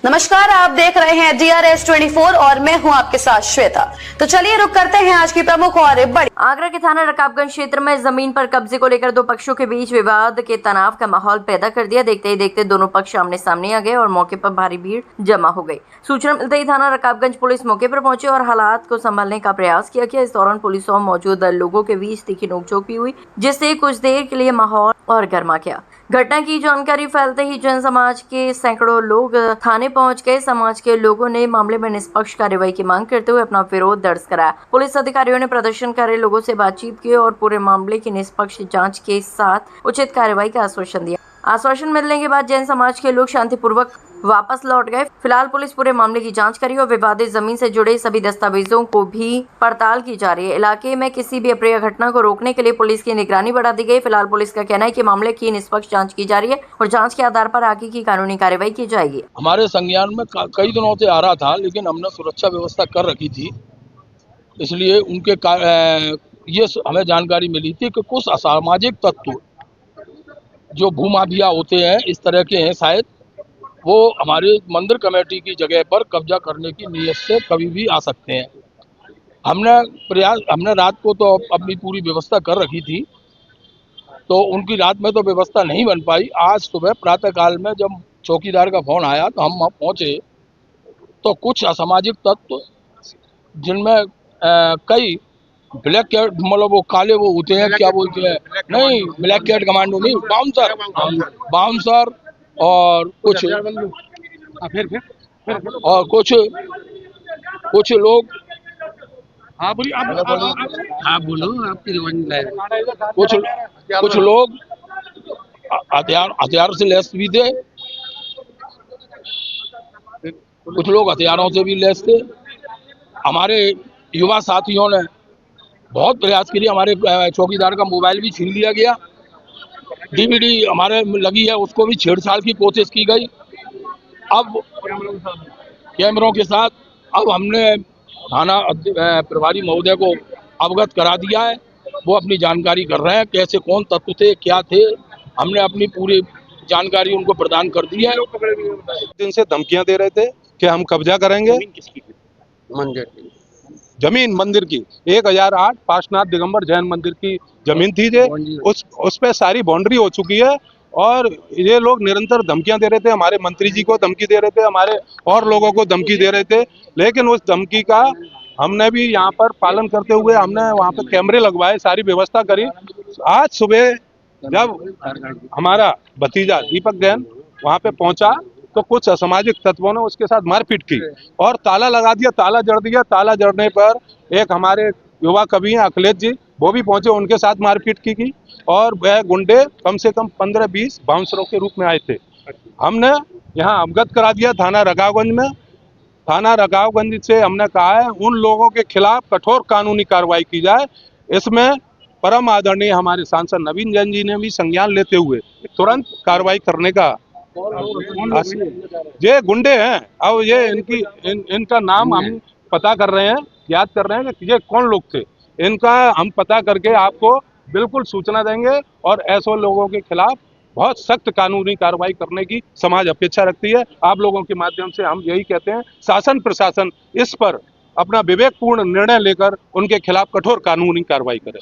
नमस्कार, आप देख रहे हैं DRS 24 और मैं हूं आपके साथ श्वेता। तो चलिए रुक करते हैं आज की प्रमुख और बड़ी। आगरा के थाना रकाबगंज क्षेत्र में जमीन पर कब्जे को लेकर दो पक्षों के बीच विवाद के तनाव का माहौल पैदा कर दिया। देखते ही देखते दोनों पक्ष आमने सामने आ गए और मौके पर भारी भीड़ जमा हो गई। सूचना मिलते ही थाना रकाबगंज पुलिस मौके पर पहुंची और हालात को संभालने का प्रयास किया। इस दौरान पुलिस और मौजूद लोगों के बीच तीखी नोकझोंक भी हुई, जिससे कुछ देर के लिए माहौल और गर्मा गया। घटना की जानकारी फैलते ही जन समाज के सैकड़ों लोग थाने पहुंच गए। समाज के लोगों ने मामले में निष्पक्ष कार्रवाई की मांग करते हुए अपना विरोध दर्ज कराया। पुलिस अधिकारियों ने प्रदर्शनकारी लोगों से बातचीत की और पूरे मामले की निष्पक्ष जांच के साथ उचित कार्रवाई का आश्वासन दिया। आश्वासन मिलने के बाद जैन समाज के लोग शांतिपूर्वक वापस लौट गए। फिलहाल पुलिस पूरे मामले की जांच करी और विवादित जमीन से जुड़े सभी दस्तावेजों को भी पड़ताल की जा रही है। इलाके में किसी भी अप्रिय घटना को रोकने के लिए पुलिस की निगरानी बढ़ा दी गई। फिलहाल पुलिस का कहना है कि मामले की निष्पक्ष जांच की जा रही है और जांच के आधार पर आगे की कानूनी कार्रवाई की जाएगी। हमारे संज्ञान में कई दिनों से आ रहा था, लेकिन हमने सुरक्षा व्यवस्था कर रखी थी, इसलिए उनके ये हमें जानकारी मिली थी कि कुछ असामाजिक तत्व जो भूमाफिया होते हैं, इस तरह के हैं शायद, वो हमारे मंदिर कमेटी की जगह पर कब्जा करने की नीयत से कभी भी आ सकते हैं। हमने रात को तो अपनी पूरी व्यवस्था कर रखी थी, तो उनकी रात में तो व्यवस्था नहीं बन पाई। आज सुबह प्रातःकाल में जब चौकीदार का फोन आया तो हम वहाँ पहुँचे, तो कुछ असामाजिक तत्व जिनमें कई ब्लैक कैट, मतलब वो काले वो होते हैं, क्या बोलते हैं, नहीं ब्लैक कैट कमांडो नहीं, बाउंसर और कुछ और कुछ लोग, हाँ बोलिए आप बोलो, आपकी कुछ लोग हथियार से लैस भी थे, कुछ लोग हथियारों से भी लैस थे। हमारे युवा साथियों ने बहुत प्रयास किए, हमारे चौकीदार का मोबाइल भी छीन लिया गया, DVD हमारे लगी है उसको भी छेड़छाड़ की कोशिश की गई। अब कैमरों के साथ अब हमने थाना प्रभारी महोदय को अवगत करा दिया है, वो अपनी जानकारी कर रहे हैं, कैसे कौन तत्व थे, क्या थे। हमने अपनी पूरी जानकारी उनको प्रदान कर दी है। दिन से धमकियां दे रहे थे कि हम कब्जा करेंगे। मंदिर की जमीन मंदिर की 1008 पार्श्वनाथ दिगंबर जैन मंदिर की जमीन थी जे, उस पे सारी बाउंड्री हो चुकी है और ये लोग निरंतर धमकियां दे रहे थे। हमारे मंत्री जी को धमकी दे रहे थे, हमारे और लोगों को धमकी दे रहे थे, लेकिन उस धमकी का हमने भी यहाँ पर पालन करते हुए हमने वहाँ पे कैमरे लगवाए, सारी व्यवस्था करी। आज सुबह जब हमारा भतीजा दीपक जैन वहाँ पे पहुंचा तो कुछ असामाजिक तत्वों ने उसके साथ मारपीट की और ताला लगा दिया, ताला जड़ दिया। ताला जड़ने पर एक हमारे युवा कवि हैं अखिलेश जी, वो भी पहुंचे, उनके साथ मारपीट की और वह गुंडे कम से कम 15-20 बाउंसरों के रूप में आए थे। हमने यहाँ अवगत करा दिया थाना रकाबगंज में। थाना रकाबगंज से हमने कहा है उन लोगों के खिलाफ कठोर कानूनी कार्रवाई की जाए। इसमें परम आदरणीय हमारे सांसद नवीन जैन जी ने भी संज्ञान लेते हुए तुरंत कार्रवाई करने का। ये गुंडे हैं, अब ये इनका नाम हम पता कर रहे हैं, याद कर रहे हैं कि ये कौन लोग थे। इनका हम पता करके आपको बिल्कुल सूचना देंगे और ऐसे लोगों के खिलाफ बहुत सख्त कानूनी कार्रवाई करने की समाज अपेक्षा रखती है। आप लोगों के माध्यम से हम यही कहते हैं, शासन प्रशासन इस पर अपना विवेकपूर्ण निर्णय लेकर उनके खिलाफ कठोर कानूनी कार्रवाई करे।